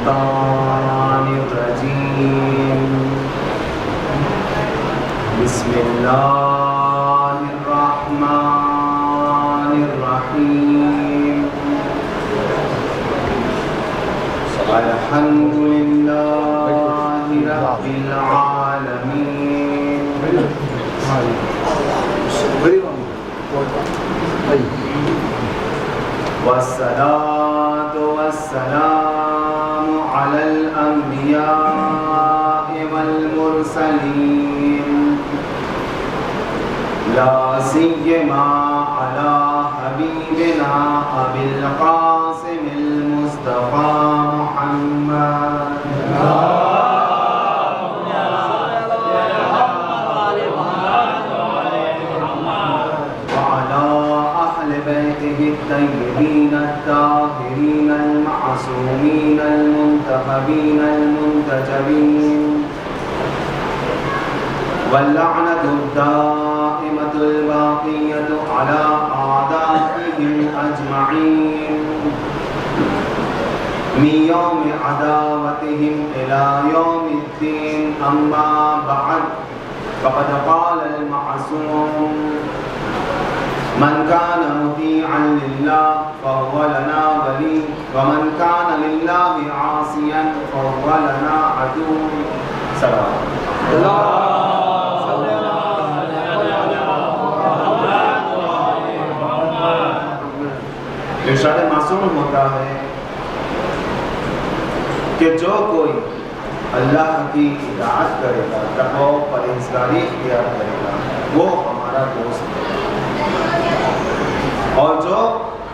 الشيطان الرجيم بسم الله الرحمن الرحيم الحمد لله رب العالمين والصلاة والسلام على الأنبياء والمرسلين لا سيما على حبيبنا أبي القاسم المصطفى محمد الطيبين الطاهرين المعصومين المنتخبين المنتجبين واللعنة الدائمة الباقية على أعدائهم أجمعين من يوم عداوتهم إلى يوم الدين أما بعد فقد قال المعصوم من كان مطيعا لله فهو لنا ولي ومن كان لله عاصيا فهو لنا عدو صلوات اللہ ارشاد معصوم ہوتا ہے کہ جو کوئی اللہ کی اطاعت کرے گا تقوی و پرہیزگاری اختیار کرے گا وہ ہمارا دوست ہے، اور جو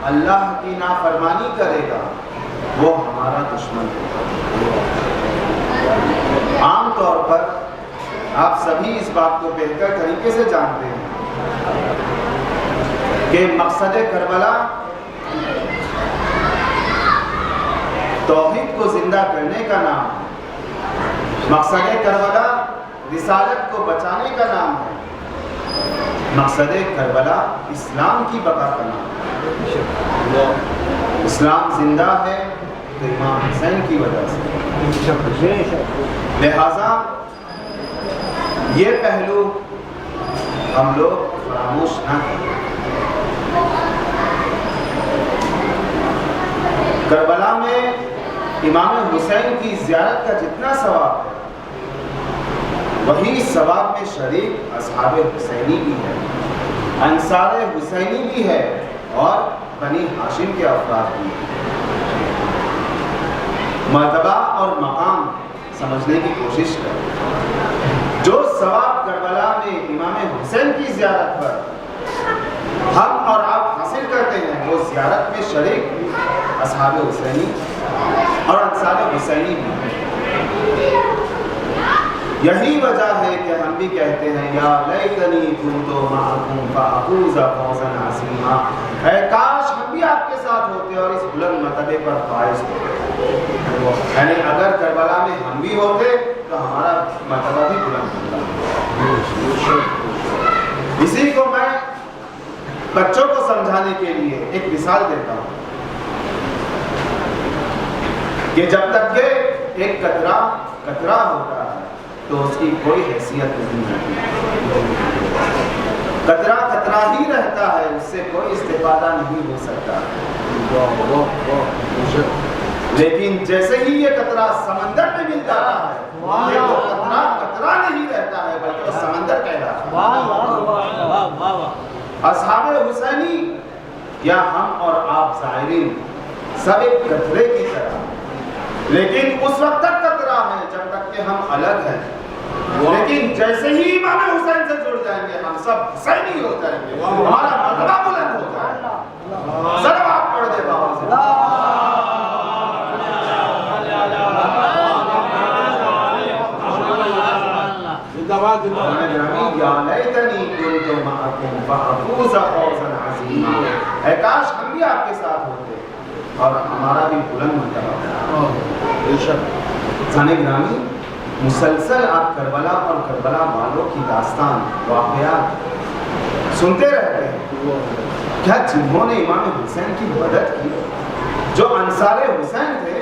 اللہ کی نافرمانی کرے گا وہ ہمارا دشمن ہے۔ عام طور پر آپ سبھی اس بات کو بہتر طریقے سے جانتے ہیں کہ مقصد کربلا توحید کو زندہ کرنے کا نام ہے، مقصد کربلا رسالت کو بچانے کا نام ہے، مقصد کربلا اسلام کی بقا کا نام ہے۔ اسلام زندہ ہے تو امام حسین کی وجہ سے، لہذا یہ پہلو ہم لوگ فراموش نہ کریں۔ کربلا میں امام حسین کی زیارت کا جتنا ثواب ہے وہی ثواب میں شریک اصحاب حسینی بھی ہے، انصار حسینی بھی ہے اور بنی ہاشم کے افراد بھی ہیں۔ مرتبہ اور مقام سمجھنے کی کوشش کریں۔ جو ثواب کربلا میں امام حسین کی زیارت پر ہم اور آپ حاصل کرتے ہیں وہ زیارت میں شریک اصحاب حسینی اور انصار حسینی بھی ہیں۔ یہی وجہ ہے کہ ہم بھی کہتے ہیں یا لیتنی کنت معکم فافوز فوزا عظیما، اے کاش ہم بھی آپ کے ساتھ ہوتے اور اس بلند مرتبے پر فائز ہوتے، یعنی اگر کربلا میں ہم بھی ہوتے تو ہمارا مرتبہ بھی بلند ہوتا۔ اسی کو میں بچوں کو سمجھانے کے لیے ایک مثال دیتا ہوں کہ جب تک کہ ایک قطرہ ہوتا ہے تو اس کی کوئی حیثیت نہیں ہوتی، قطرہ ہی رہتا ہے، اس سے کوئی استفادہ نہیں ہو سکتا۔ لیکن جیسے ہی یہ قطرہ سمندر میں مل جاتا ہے یہ وہ قطرہ نہیں رہتا ہے بلکہ سمندر کہلاتا ہے۔ اصحاب حسینی یا ہم اور آپ زائرین سب ایک قطرے کی طرح، لیکن اس وقت تک قطرہ ہے جب تک کہ ہم الگ ہیں، لیکن جیسے ہی امام حسین سے جڑ جائیں گے ہم سب حسینی ہو جائیں گے، ہمارا مرتبہ بلند ہو جائے گا۔ صلوات پڑھ دے باہر سے۔ یا لیتنی کنت معکم فافوز فوزا عظیما، اے کاش ہم بھی آپ کے ساتھ ہوتے اور ہمارا بھی بلند مرتبہ ہوتا۔ گرامی مسلسل آپ کربلا اور کربلا والوں کی داستان واقعات سنتے رہتے ہیں، کیا جنہوں نے امام حسین کی مدد کی، جو انصار حسین تھے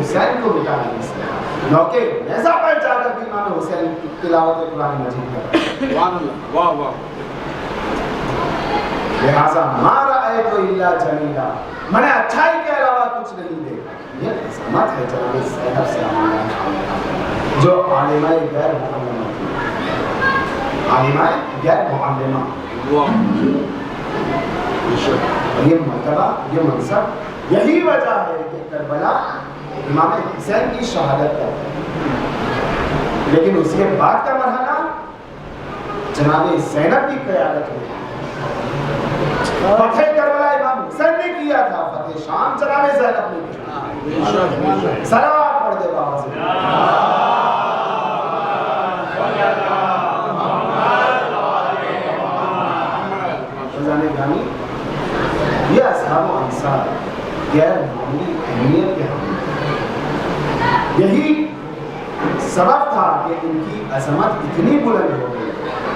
حسین کو مٹا نہیں سکا. موقع نیزہ پر جا کر بھی امام حسین تلاوت قرآن مجید کر. سبحان اللہ. واہ واہ. لہذا ما رأیت الا جمیلا, میں نے اچھائی کے علاوہ کچھ نہیں دیکھا. یہ عظمت ہے جناب زینب سلام اللہ علیہا جو عالمہ غیر معلمہ تھی. عالمہ غیر معلمہ. یہ مرتبہ, یہ منصب, یہی وجہ ہے کہ کربلا امام حسین کی شہادت کا ہے. لیکن اس کے بعد کا مرحلہ جناب زینب کی قیادت میں. فتح کربلا امام حسین نے کیا تھا, فتح شام جناب زینب نے کیا. صلوات پڑھ دے بابا سے. یہ اصحاب و انصار غیر معمولی اہمیت کے حامل. یہی سبب تھا کہ ان کی عظمت اتنی بلند ہو گئی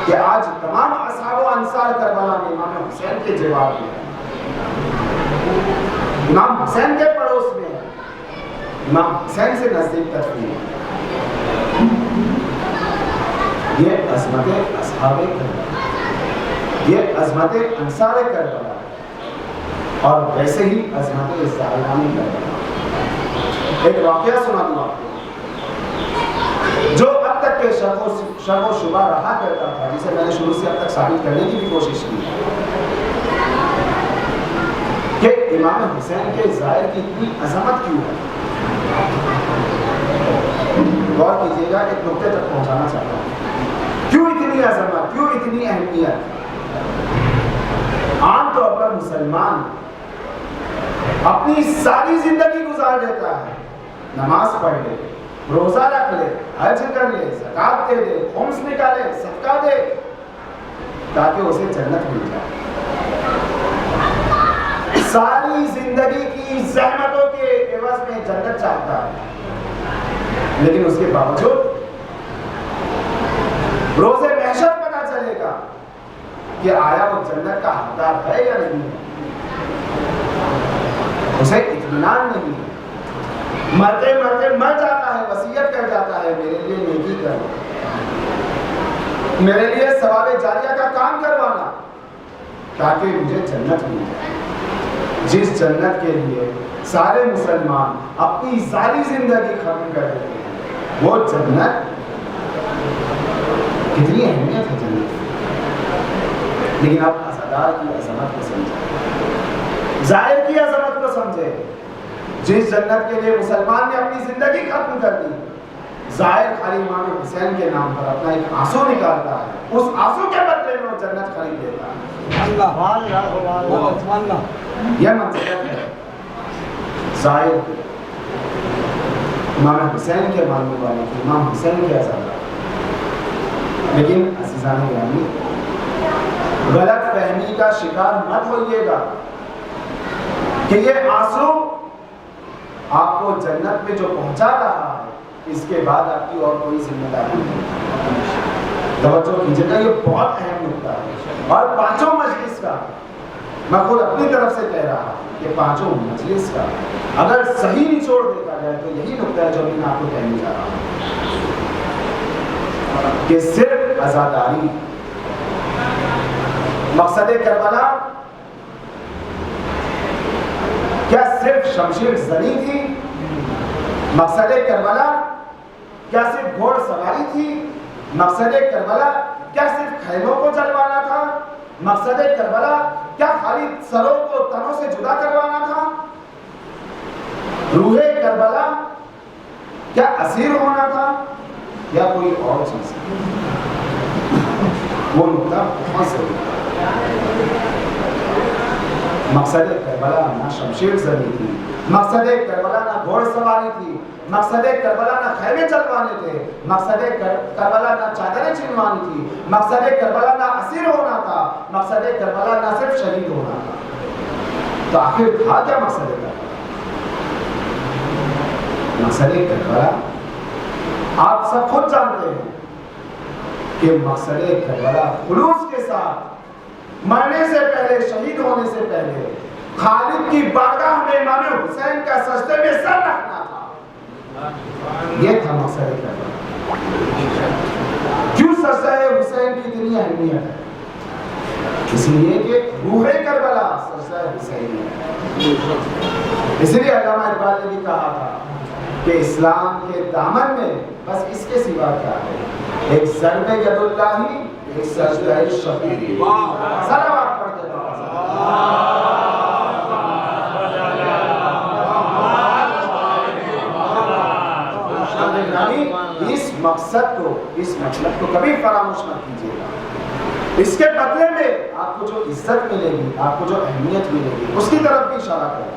کہ آج تمام اصحاب و انصار کربلا میں امام حسین کے جواب میں, امام حسین کے پڑوس میں, امام حسین سے نزدیک تدفین. یہ عظمت اصحاب کربلا, یہ عظمت انصار کربلا, اور ویسے ہی عظمت زاہدانی کربلا. ایک واقعہ سنا دوں آپ کو جو اب تک کے شک و شبہ رہا کرتا تھا, جسے میں نے شروع سے اب تک ثابت کرنے کی بھی کوشش کی کہ امام حسین کے ظاہر کی اتنی عظمت کیوں ہے. غور کیجیے گا, ایک نقطے تک پہنچانا چاہتا ہوں. کیوں اتنی عظمت, کیوں اتنی اہمیت؟ عام طور پر مسلمان اپنی ساری زندگی گزار دیتا ہے, نماز پڑھ لے, روزہ رکھ لے, حج کر لے, زکات دے دے, خمس نکالے, صدقہ دے, تاکہ اسے جنت مل جائے. ساری زندگی کی زحمتوں کے عوض میں جنت چاہتا ہے, لیکن اس کے باوجود روز محشر پتہ چلے گا کہ آیا وہ جنت کا حقدار ہے یا نہیں ہے. اسے اطمینان نہیں ہے, مرتے مرتے مر جاتا ہے, وصیت کر جاتا ہے میرے لیے نیکی کرو, میرے لیے ثواب جاریہ کا کام کروانا تاکہ مجھے جنت مل جائے. جس جنت کے لیے سارے مسلمان اپنی ساری زندگی ختم کر دیتے ہیں, وہ جنت کتنی اہمیت ہے جنت. لیکن آپ عزادار کی عظمت کو سمجھیں, ظاہر کی عظمت کو سمجھیں. جس جنت کے لیے مسلمان نے اپنی زندگی ختم کر دی, ظاہر خالی امام حسین کے نام پر اپنا ایک آنسو نکالتا ہے, اس آنسو کے بدلے میں وہ جنت خرید لیتا ہے. یہ منصب ہے ظاہر امام حسین کے ماننے والے کی, امام حسین کے عزادار. لیکن عزیزان گرامی, غلط فہمی کا شکار مت ہوئیے گا کہ یہ آنسو آپ کو جنت میں جو پہنچا رہا ہے, اس کے بعد آپ کی اور کوئی ذمہ داری نہیں. توجہ کیجیے گا, یہ بہت اہم نکتہ ہے. اور پانچوں مجلس کا, میں خود اپنی طرف سے کہہ رہا ہوں کہ پانچوں مجلس کا اگر صحیح نچوڑ دیکھا جائے تو یہی نکتہ ہے جو میں آپ کو کہنے جا رہا ہوں کہ صرف عزاداری. مقصد کربلا کیا صرف شمشیر زنی تھی؟ مقصد کربلا کیا صرف گھوڑ سواری تھی؟ مقصد کربلا کیا صرف خیموں کو جلوانا تھا؟ مقصد کربلا کیا خالی سروں کو تنوں سے جدا کروانا تھا؟ روح کربلا کیا اسیر ہونا تھا یا کوئی اور چیز؟ وہ نقطہ بہت ضروری ہے. مقصد کربلا نہ شمشیر زنی تھی, مقصد کربلا نہ گھوڑ سواری تھی, مقصد کربلا نہ خیمے چلوانے تھے, مقصد کربلا نہ چادریں چھنوانی تھی, مقصد کربلا نہ اسیر ہونا تھا, مقصد کربلا نہ صرف شہید ہونا تھا. تو آخر تھا کیا مقصد کربلا؟ مقصد کربلا آپ سب خود جانتے ہیں کہ مقصد کربلا خلوص کے ساتھ مرنے سے پہلے, شہید ہونے سے پہلے خالد کی بارگاہ میں امام حسین کا سجدے میں سر رکھنا تھا. یہ تھا مقصد کربلا. کیوں سجدہ حسین کی اتنی اہمیت ہے؟ اس لیے کہ روح کربلا سجدہ حسین ہے. اس لیے علامہ اقبال نے بھی کہا تھا کہ اسلام کے دامن میں بس اس کے سوا کیا ہے؟ ایک ضرب ید اللہ، ایک سجدہ شفیع. صلوات پڑھتے ہیں. اس مقصد کو، اس مطلب کو کبھی فراموش نہ کیجیے گا. اس کے بدلے میں آپ کو جو عزت ملے گی، آپ کو جو اہمیت ملے گی، اس کی طرف بھی اشارہ کریں.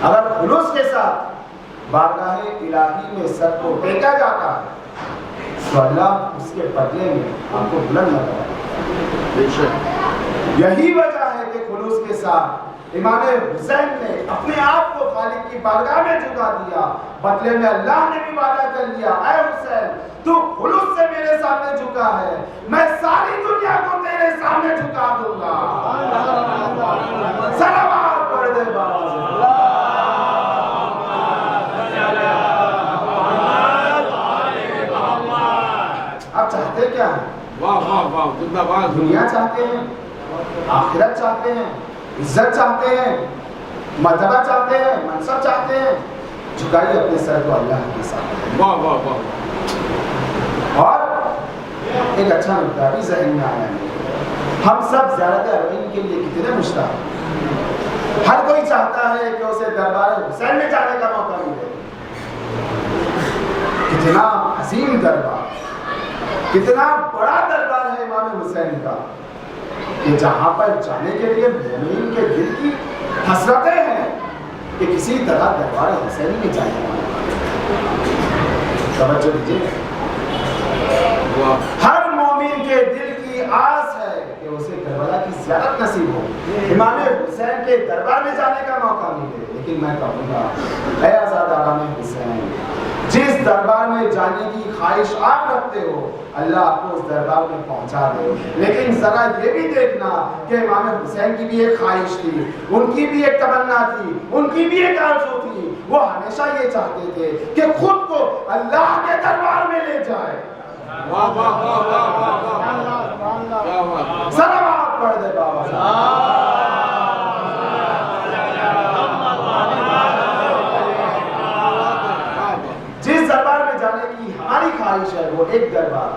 اگر خلوص کے ساتھ بارگاہ الہی میں سر کو ٹیکا جاتا ہے تو اللہ اس کے بدلے میں آپ کو بلند لگتا ہے. یہی وجہ ہے کہ خلوص کے ساتھ امام حسین نے اپنے آپ کو خالق کی بارگاہ میں جھکا دیا. بدلے میں اللہ نے بھی وعدہ کر لیا، اے حسین تو خلوص سے میرے سامنے جھکا ہے، میں ساری دنیا کو تیرے سامنے جھکا دوں گا. صلوات پڑھ دے بابا. آپ چاہتے کیا ہیں؟ دنیا چاہتے ہیں، آخرت چاہتے ہیں، عزت چاہتے ہیں، مرتبہ چاہتے ہیں، منصب چاہتے ہیں؟ جھکائیے اپنے سر کو اللہ کے سامنے. اور ایک اچھا نکتہ بھی ذہن میں آیا ہے. ہم سب زیارت اربعین کے لیے کتنے مشتاق ہیں. ہر کوئی چاہتا ہے کہ اسے دربار حسین میں جانے کا موقع ملے. کتنا عظیم دربار، کتنا بڑا دربار ہے امام حسین کا کہ جہاں پر جانے کے لیے مومنین کے دل کی حسرتیں ہیں کہ کسی طرح دربار حسین میں جائے. توجہ دیجیے. ہر مومن کے دل کی آس ہے کہ اسے کربلا کی زیارت نصیب ہو، امام حسین کے دربار میں جانے کا موقع ملے. لیکن میں کہوں گا اے آزاداران حسین، جس دربار میں جانے کی خواہش آپ رکھتے ہو اللہ آپ کو اس دربار میں پہنچا دے. لیکن ذرا یہ بھی دیکھنا کہ امام حسین کی بھی ایک خواہش تھی، ان کی بھی ایک تمنا تھی، ان کی بھی ایک آرزو تھی. وہ ہمیشہ یہ چاہتے تھے کہ خود کو اللہ کے دربار میں لے جائے. صلوات پڑھ دے بابا. جس دربار میں جانے کی ہماری خواہش ہے وہ ایک دربار،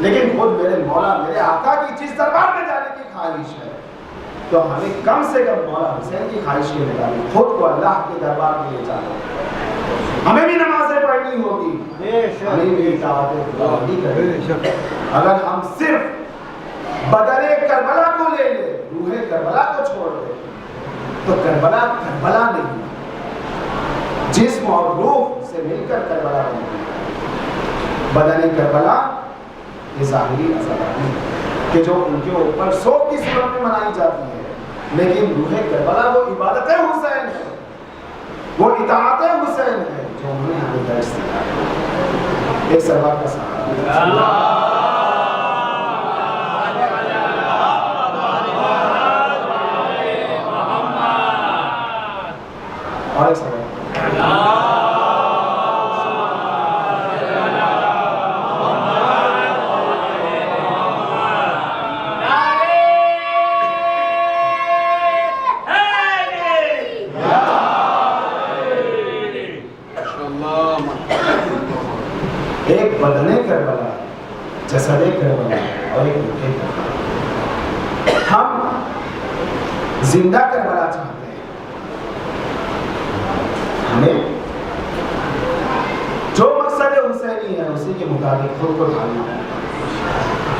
لیکن خود میرے مولا میرے آقا کی جس دربار میں جانے کی خواہش ہے تو ہمیں کم سے کم مولا حسین کی خواہش کے مطابق خود کو اللہ کے دربار میں لے جانا. ہمیں بھی نمازیں پڑھنی ہوگی، ہمیں بھی اطاعت خدا کرنی. اگر ہم صرف بدن کربلا کو لے لیں، روح کربلا کو چھوڑ دیں تو کربلا کربلا نہیں، جسم اور روح سے مل کر کربلا نہیں. بدن کربلا یہ ظاہری عزاداری کہ جو ان کے اوپر سوگ کی صورت میں منائی جاتی ہے، لیکن روح کربلا وہ عبادت حسین ہے، وہ اطاعت حسین ہے جو انہوں نے ہمیں درس دیا ہے. ایک سوال کا سوال اور ایک سوال ایک بدن کربلا، جسد کربلا اور ایک روح کربلا. ہم زندہ کربلا چاہتے ہیں. ہمیں جو مقصد حسینی ہے اسی کے مطابق خود کو ڈھالنا ہے.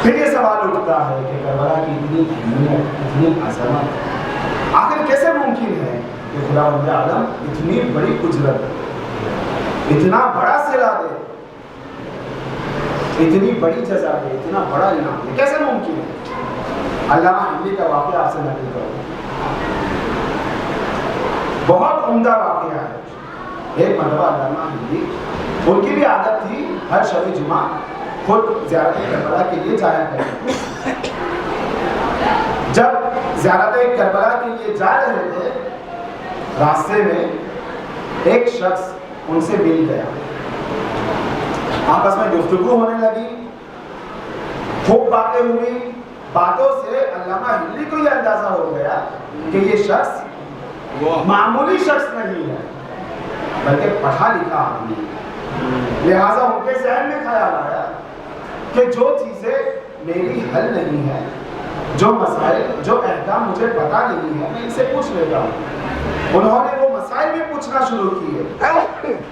پھر یہ سوال اٹھتا ہے کہ کربلا کی اتنی اہمیت، اتنی عظمت آخر کیسے ممکن ہے کہ خداوند عالم اتنی بڑی اجرت، اتنا بڑا صلہ دے، اتنی بڑی جزا دے، اتنا بڑا انعام دے؟ کیسے ممکن ہے؟ علامہ حملی کا واقعہ آپ سے نقل کروں، بہت عمدہ واقعہ ہے. ایک مرتبہ علامہ حملی، ان کی بھی عادت تھی ہر شب جمعہ خود زیارت کربلا کے لیے جایا کرتے. جب زیارت کربلا کے لیے جا رہے تھے راستے میں ایک شخص ان سے مل گیا. آپس میں گفتگو ہونے لگی، خوب باتیں ہوئی. باتوں سے علامہ ہندی کو یہ اندازہ ہو گیا کہ یہ شخص معمولی شخص نہیں ہے بلکہ پڑھا لکھا آدمی ہے. لہٰذا ان کے ذہن میں خیال آیا کہ جو چیزیں میری حل نہیں ہے، جو مسائل، جو احکام مجھے پتا نہیں ہے، میں ان سے پوچھ لیتا ہوں. انہوں نے وہ مسائل بھی پوچھنا شروع کیے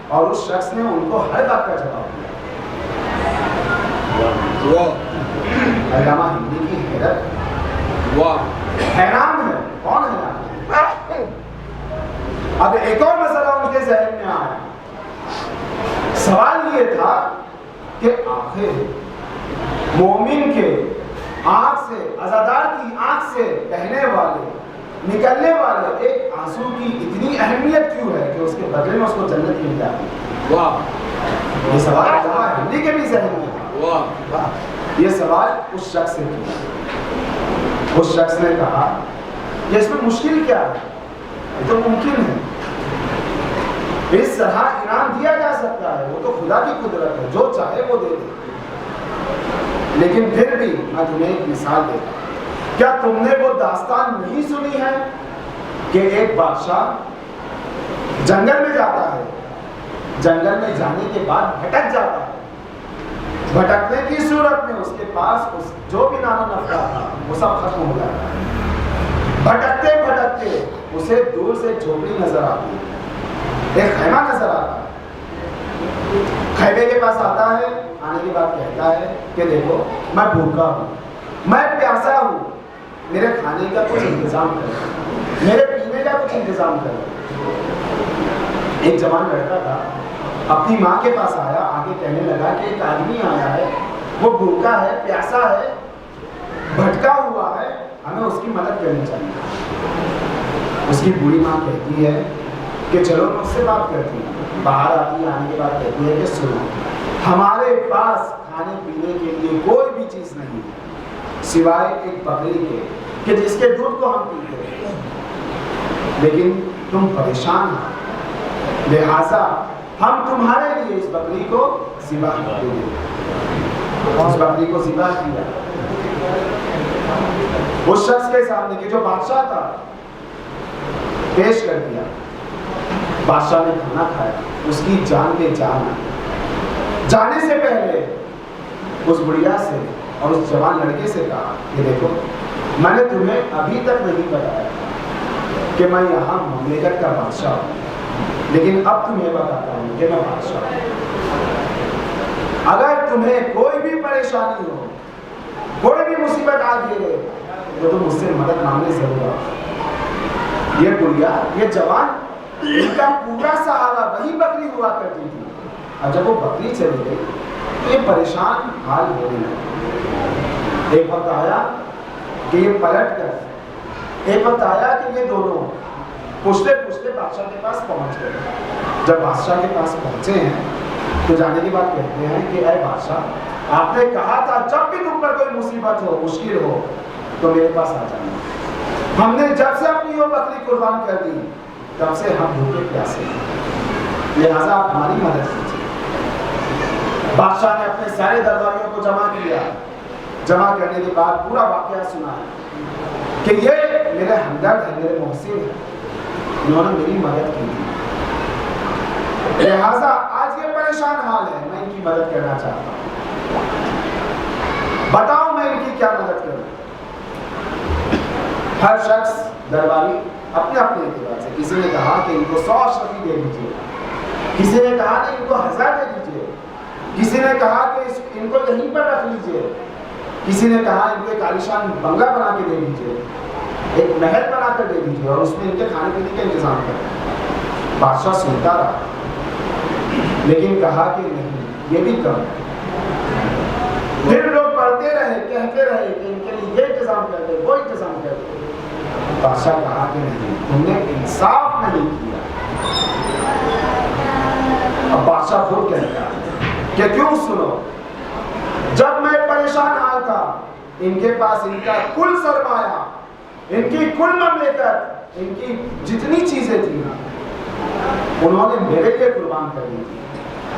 اور اس شخص نے ان کو ہر بات کا جواب دیا. علامہ ہندی کی حیرت، حیران ہے. کون ہے؟ اب ایک اور مسئلہ ان کے ذہن میں آیا. سوال یہ تھا کہ آخر مومن کے آنکھ سے، عزادار کی آنکھ سے بہنے والے، نکلنے والے ایک آنسو کی اتنی اہمیت کیوں ہے کہ اس کے بدلے میں اس کو جنت مل جاتی ہے؟ یہ سوال علامہ ہندی کے بھی ذہن میں تھا. یہ سوال اس شخص سے کیا؟ اس شخص نے کہا کہ اس میں مشکل کیا ہے؟ یہ تو ممکن ہے. اس طرح انعام دیا جا سکتا ہے، وہ تو خدا کی قدرت ہے، جو چاہے وہ دے دے. لیکن پھر بھی میں تمہیں ایک مثال دیتا ہوں. کیا تم نے وہ داستان نہیں سنی ہے کہ ایک بادشاہ جنگل میں جاتا ہے، جنگل میں جانے کے بعد بھٹک جاتا ہے. بھٹکنے کی صورت میں اس کے پاس جو بھی نام و نفع تھا وہ سب ختم ہو جاتا ہے. بھٹکتے بھٹکتے اسے دور سے جھوپڑی نظر آتی ہے، ایک خیمہ نظر آتا ہے. خیمے کے پاس آتا ہے، آنے کے بعد کہتا ہے کہ دیکھو میں بھوکا ہوں، میں پیاسا ہوں، میرے کھانے کا کچھ انتظام کرو، میرے پینے کا کچھ انتظام کرو. ایک جوان لڑکا تھا، اپنی ماں کے پاس آیا، آگے کہنے لگا کہ ایک آدمی آیا ہے، وہ بھوکا ہے، پیاسا ہے، بھٹکا ہوا ہے، ہمیں اس کی مدد کرنی چاہیے. اس کی بوڑھی ماں کہتی ہے کہ چلو میں اس سے بات کرتی ہوں. باہر آتی ہے، آنے کے بعد کہتی ہے کہ سنو، ہمارے پاس کھانے پینے کے لیے کوئی بھی چیز نہیں ہے سوائے ایک بکری کے کہ جس کے دودھ کو ہم پیتے ہیں، لیکن تم پریشان ہو، لہٰذا ہم تمہارے لیے اس بکری کو ذبح کر دیں گے. اس بکری کو ذبح کیا اس شخص کے سامنے کہ جو بادشاہ تھا، پیش کر دیا. بادشاہ نے کھانا کھایا، اس کی جان پہ جان آئی. جانے سے پہلے اس بڑھیا سے اور اس جوان لڑکے سے کہا کہ دیکھو میں نے تمہیں ابھی تک نہیں بتایا کہ میں یہاں مملکت کا بادشاہ ہوں، لیکن اب تمہیں بتاتا ہوں کہ میں بادشاہ ہوں. اگر تمہیں کوئی بھی پریشانی ہو، کوئی بھی مصیبت آ گئی تو تم مجھ سے مدد مانگنے ضرور آؤ. یہ بڑھیا، یہ جوان، ان کا پورا سہارا وہی بکری ہوا کرتی تھی. اور جب وہ بکری چلی گئی تو یہ پریشان حال ہونے لگا. ایک وقت آیا کہ یہ پلٹ کر، ایک وقت آیا کہ یہ دونوں پوچھتے پوچھتے بادشاہ کے پاس پہنچ گئے. جب بادشاہ کے پاس پہنچے ہیں تو جانے کے بعد کہتے ہیں کہ اے بادشاہ، آپ نے کہا تھا جب بھی تم پر کوئی مصیبت ہو، مشکل ہو تو میرے پاس آ جانا. ہم نے جب سے اپنی وہ بکری قربان کر دی تب سے ہم بھوکے پیاسے ہیں، لہٰذا آپ ہماری مدد کیجیے. بادشاہ نے اپنے سارے درباریوں کو جمع کیا. جمع کرنے کے بعد پورا واقعہ سنا کہ یہ میرے ہمدرد ہے، میرے محسن ہے، انہوں نے میری مدد کی تھی، لہٰذا آج یہ پریشان حال ہے، میں ان کی مدد کرنا چاہتا ہوں. بتاؤ میں ان کی کیا مدد کروں. ہر شخص درباری اپنے اپنے اعتبار سے، کسی نے کہا کہ ان کو 100 اشرفی دے دیجیے، کسی نے کہا کہ ان کو 1000 دے دیجیے، کسی نے کہا کہ ان کو یہیں پر رکھ لیجیے، کسی نے کہا ان کو ایک عالیشان بنگلہ بنا کے دے دیجیے، ایک محل بنا کر دے دیجیے اور اس میں ان کے کھانے پینے کا انتظام کریں. بادشاہ سنتا رہا لیکن کہا کہ نہیں، یہ بھی کم. پھر لوگ پڑھتے رہے، کہتے رہے کہ ان کے لیے یہ انتظام کر دے، وہ انتظام کر دے. بادشاہ کہا کہ نہیں، تم نے انصاف نہیں کیا. اب بادشاہ خود کہتا ہے کہ کیوں سنو، جب میں پریشان حال تھا ان کے پاس ان کا کل سرمایہ، ان کی کل مملکت، ان کی جتنی چیزیں تھیں انہوں نے میرے لیے قربان کر دی تھی.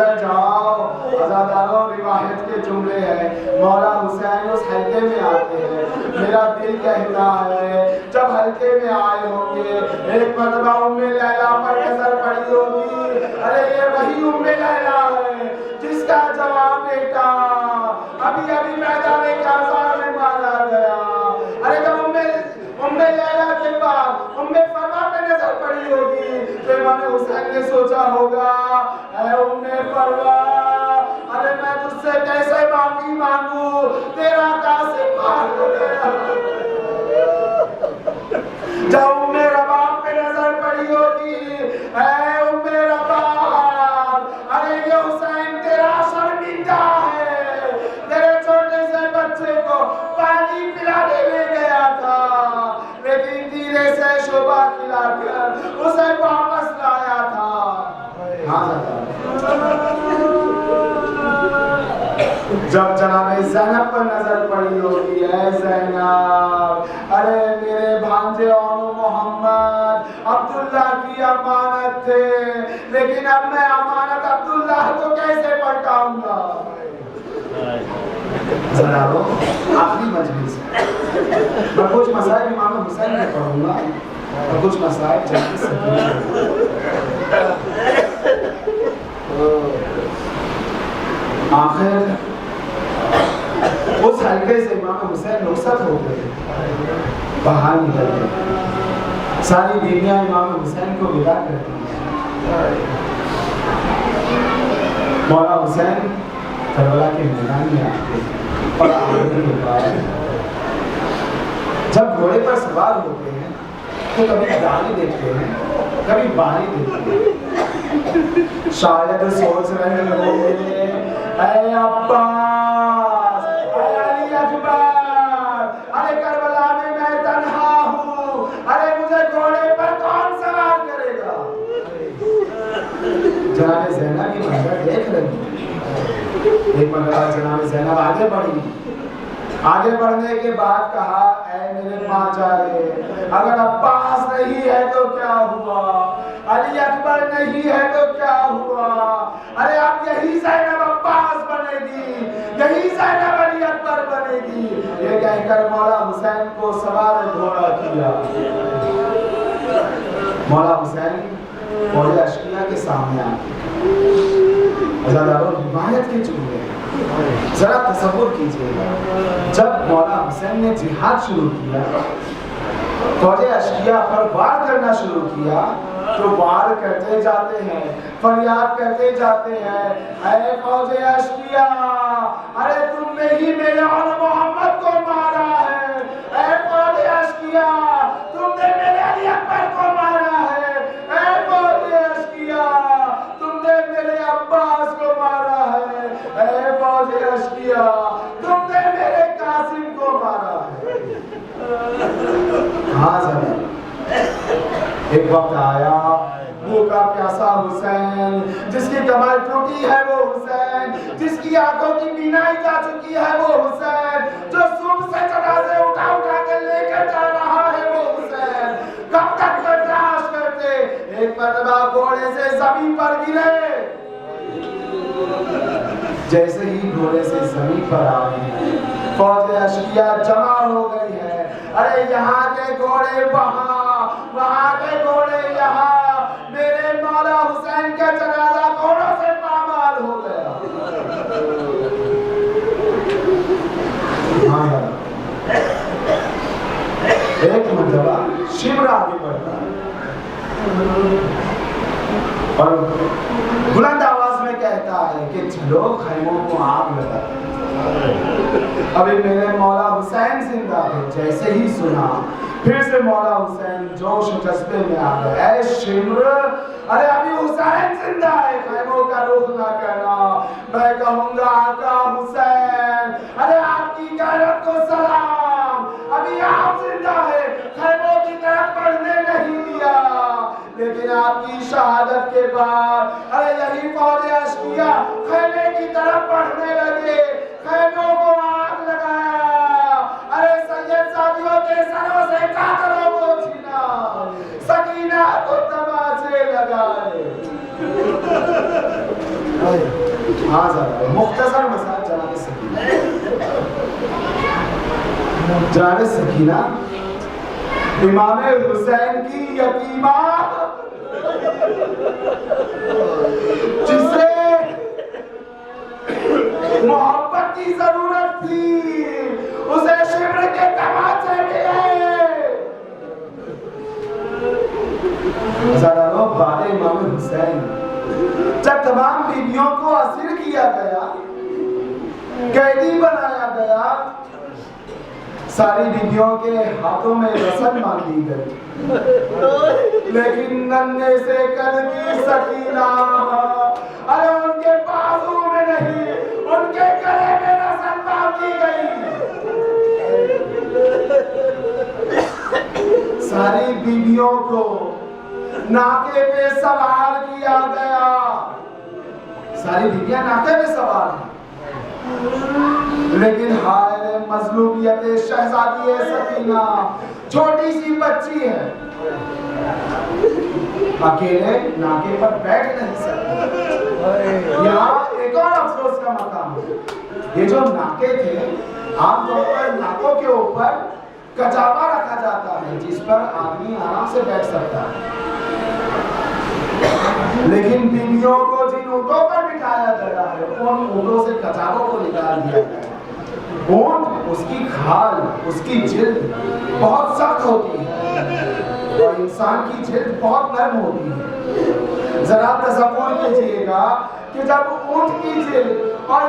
گزر جاؤ. عزاداروں روایت کے جملے ہیں. مولا حسین اس حلقے میں آتے ہیں. میرا دل کہتا ہے جب حلقے میں آئے ہوں گے ایک مرتبہ ام لیلا پر نظر پڑی ہوگی. ارے یہ وہی ام لیلا ہے جس کا جوان بیٹا ابھی ابھی میدان کارزار میں مارا گیا. ارے جب ام لیلا کے بعد ام فروا پہ نظر پڑی ہوگی تو امام حسین نے سوچا ہوگا اے ام فروا ارے میں تجھ سے کیسے معافی مانگوں تیرا قاسم مار ہو گیا. جب ام رباب پہ نظر پڑی ہوگی اے ام رباب ارے یہ حسین تیرا شرمندہ ہے. تیرے چھوٹے سے بچے کو پانی پلانے لے گیا تھا لیکن دھیرے سے شوبہ کھلا کر اسے واپس لایا تھا. جب جناب زینب پر نظر پڑی ہوگی اے زینب ارے میرے بھانجے اور محمد عبداللہ کی امانت تھے لیکن اب میں امانت عبداللہ کو کیسے پلٹاؤں گا. ذرا آخری مجلس میں کچھ مسائل امام حسین میں پڑھوں گا اور کچھ مسائل جلدی سے آخر اس حلقے سے امام حسین رخصت ہو گئے باہر نکل گئے. ساری دنیا امام حسین کو ودا کرتی ہے. مولا حسین کربلا کے میدان میں آتے ہیں اور آنے کے بعد جب گھوڑے پر سوار ہوتے ہیں تو کبھی داڑھی دیکھتے ہیں کبھی باہری دیکھتے ہیں. شاید سوچ رہے ہوں گے اے عباس اے علی اکبر ارے کربلا میں تنہا ہوں ارے مجھے گھوڑے پر کون سوار کرے گا. جناب زینب کی منظر دیکھ رہی ہیں. ایک مرتبہ جناب زینب آگے بڑھی. آگے بڑھنے کے بعد کہا اے میرے ماں جائے اگر عباس نہیں ہے تو کیا ہوا علی اکبر نہیں ہے تو کیا ہوا ارے اب یہی زینب عباس بنے گی یہی زینب علی اکبر بنے گی. یہ کہہ کر مولا حسین کو سوار گھوڑا کیا. مولا حسین گھوڑے اشکیا کے سامنے آتے. عزاداروں روایت کے جملے ذرا تصور کیجئے گا جب مولا حسین نے جہاد شروع کیا فوج اشکیا پر وار کرنا شروع کیا تو وار کرتے جاتے ہیں فریاد کرتے جاتے ہیں اے فوج اشکیا ارے تم نے ہی میرے اور محمد کو مارا ہے. اے فوج اشکیا تم نے میرے علی اکبر کو مارا ہے. اے فوج اشکیا تم نے میرے عباس کو مارا ہے. اے فوج اشکیا تم نے میرے قاسم کو مارا ہے. ہاں ضرور ایک وقت آیا بھوکا پیاسا حسین جس کی کمر ٹوٹی ہے وہ حسین جس کی آنکھوں کی بینائی جا چکی ہے وہ حسین جو صبح سے جنازے اٹھا اٹھا کے لے کر جا رہا ہے وہ حسین. کب تک برداشت کرتے. ایک مرتبہ گھوڑے سے زمین پر گرے. جیسے ہی گھوڑے سے زمین پر آئے فوج اشکیا جمع ہو گئی ہے. ارے یہاں کے گھوڑے وہاں کے گھوڑے یہاں. میرے مولا حسین کا جنازہ گھوڑوں سے پامال ہو گیا. ایک مرتبہ شمر آگے بڑھتا اور بلند آواز میں کہتا ہے کہ چلو خیموں کو آگ لگا. ابھی میرے مولا حسین زندہ ہے. جیسے ہی سنا پھر سے مولا حسین جوش و جذبے میں آ گئے. اے شمر ارے ابھی حسین زندہ ہے خیموں کا رخ نہ کرنا. میں کہوں گا آقا حسین ارے آپ کی غیرت کو سلام. ابھی آپ زندہ ہے خیموں کی طرف بڑھنے نہیں دیا لیکن آپ کی شہادت کے بعد ارے یہی فوج اشکیا خیمے کی طرف بڑھنے لگے. خیموں کو آگ لگایا. ارے سید ساتھیوں کے سروں سے قاتلوں کو چھینا. سکینہ کو تماچے لگائے. ہاں ذرا مختصر مسائل جناب سکینہ. جناب سکینہ امام حسین کی یتیمہ جسے محبت کی ضرورت تھی اسے شبر کے تماچے ملے. ہزاروں بعد امام حسین جب تمام بیویوں کو اسیر کیا گیا قیدی بنایا گیا ساری بیویوں کے ہاتھوں میں رسد باندھ دی گئی لیکن ننھے سے قد کی سکینہ ارے ان کے بازو میں نہیں ان کے گلے میں رسد باندھ دی گئی. ساری بیویوں کو ناکے پہ سوار کیا گیا. ساری بیویاں ناکے پہ سوار ہیں لیکن ہائے مظلومیت شہزادی سکینہ چھوٹی سی بچی ہے اکیلے ناکے پر بیٹھ نہیں سکتی. یہاں ایک اور افسوس کا مقام ہے. یہ جو ناکے تھے عام طور پر ناکوں کے اوپر کچاوا رکھا جاتا ہے جس پر آدمی آرام سے بیٹھ سکتا ہے لیکن بیویوں کو جن اونٹوں پر بٹھایا گیا ہے ان اونٹوں سے کچاووں کو نکال دیا گیا ہے. اونٹ اس کی کھال اس کی جلد بہت سخت ہوتی ہے اور انسان کی جلد بہت نرم ہوتی ہے. ذرا تصور کیجئے گا کہ جب اونٹ کی جلد اور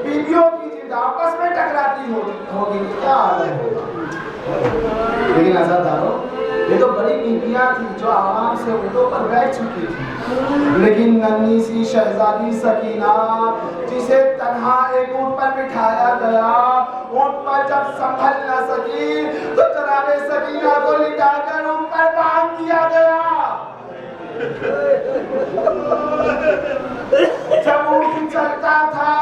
بیویوں کی جلد آپس میں ٹکراتی ہوگی کیا عالم ہوگا. لیکن عزیزانو یہ تو بڑی بیویاں تھیں جو آرام سے اونٹوں پر بیٹھ چکی تھی لیکن ننھی سی شہزادی سکینہ جسے تنہا ایک اونٹ پر بٹھایا گیا اونٹ پر جب سنبھل نہ سکی تو جناب سکینہ کو لٹا کر اونٹ پر باندھ دیا گیا. جب اونٹ چلتا تھا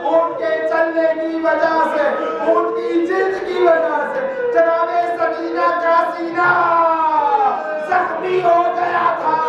اونٹ کے چلنے کی وجہ سے اونٹ کی جلد کی وجہ سے جناب سکینہ کا سینہ زخمی ہو گیا تھا.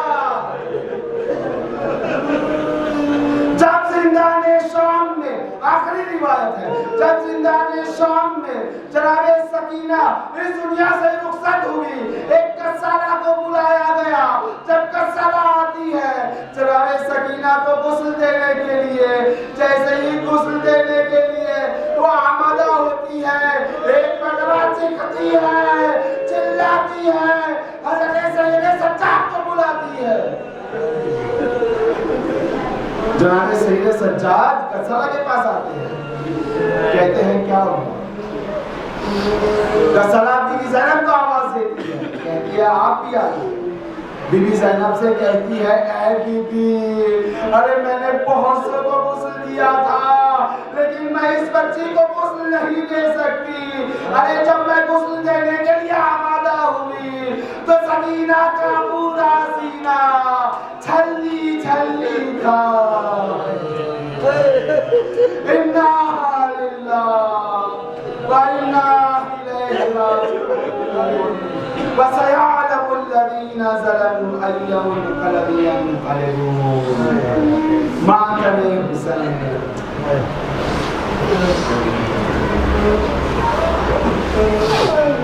جب زندان شام میں آخری روایت ہے جب زندان شام میں جناب سکینہ اس دنیا سے رخصت ہوئی ایک کسالہ کو بلایا گیا. جب کسالہ آتی ہے جناب سکینہ کو غسل دینے کے لیے جیسے ہی غسل دینے کے لیے وہ آمادہ ہوتی ہے ایک مرتبہ چیختی ہے چلاتی ہے حضرت سید سجاد کو بلاتی ہے. جناب سید سجاد کسالہ کے پاس آتے ہیں کہتے ہیں کیا ہوا. کسالہ بی بی زینب کو آواز دیتی ہے کہتی ہے آپ بھی آئیے. بی بی زینب سے کہتی ہے اے بی بی ارے میں نے بہت سے کو غسل دیا تھا لیکن میں اس بچی کو غسل نہیں دے سکتی. ارے جب میں غسل دینے کے لیے آمادہ ہوئی تو سکینہ کا پورا سینہ چھلی چھلی تھا. انا للہ وَإِنَّا إِلَيْهِ رَاجِعُونَ وَسَيَعْلَمُ الَّذِينَ ظَلَمُوا أَيَّ مُنقَلَبٍ يَنقَلِبُونَ. مَا كَانَ حُسَيْنٌ